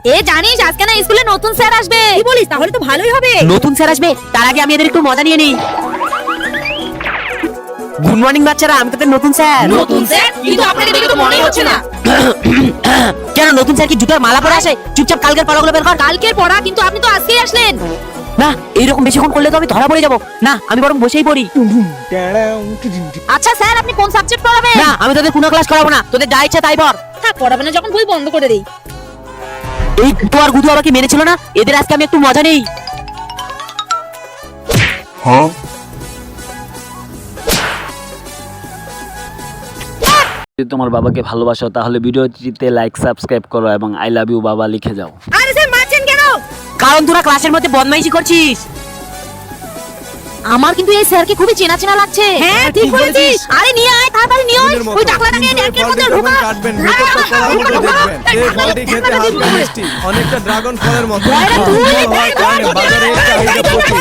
এ জানিস আজকে না স্কুলে নতুন স্যার আসবে। কি বলিস? তাহলে তো ভালোই হবে। নতুন স্যার আসবে, তার আগে আমি এদের একটু মজা নিয়ে নিই। গুড মর্নিং বাচ্চারা, আমি তোদের নতুন স্যার। নতুন স্যার? কিন্তু আপনাকে দেখে তো মনেই হচ্ছে না। কেন, নতুন স্যার কি জুতার মালা পরে আসে? চুপচাপ কালকের পড়াগুলো বের কর। কালকের পড়া, কিন্তু আপনি তো আজকেই আসলেন। না, এইরকম বেশিক্ষণ করলে তো আমি ধরা পড়ে যাব। না, আমি বরং বসেই পড়ি। আচ্ছা স্যার, আপনি কোন সাবজেক্ট পড়াবেন? না, আমি তোদের কোনো ক্লাস করাবো না, তোদের যা ইচ্ছা তাই পড়। হ্যাঁ, পড়াবেন না যখন বই বন্ধ করে দেই। এই গুতু আর গুতু আমাকে মেরেছিল না, এদের আজকে আমি একটু মজা নেই। যদি তোমার বাবাকে ভালোবাসো তাহলে ভিডিওটিতে লাইক সাবস্ক্রাইব করো এবং আই লাভ ইউ বাবা লিখে যাও। আরে স্যার মারছেন কেন? কারণ তোরা ক্লাসের মধ্যে বদমাইশি করছিস। আমার কিন্তু এই স্যারকে খুবই চেনা চেনা লাগছে। হ্যাঁ, ঠিক বলেছিস। আরে নিয়ে আয়, তাড়াতাড়ি নিয়ে আয়। ওই টাকলাটাকে ড্যাঙ্কের মধ্যে ঢোকা। অনেকটা ড্রাগন ফলের মতো আরে তুই বাজারে চাহিদা প্রচুর।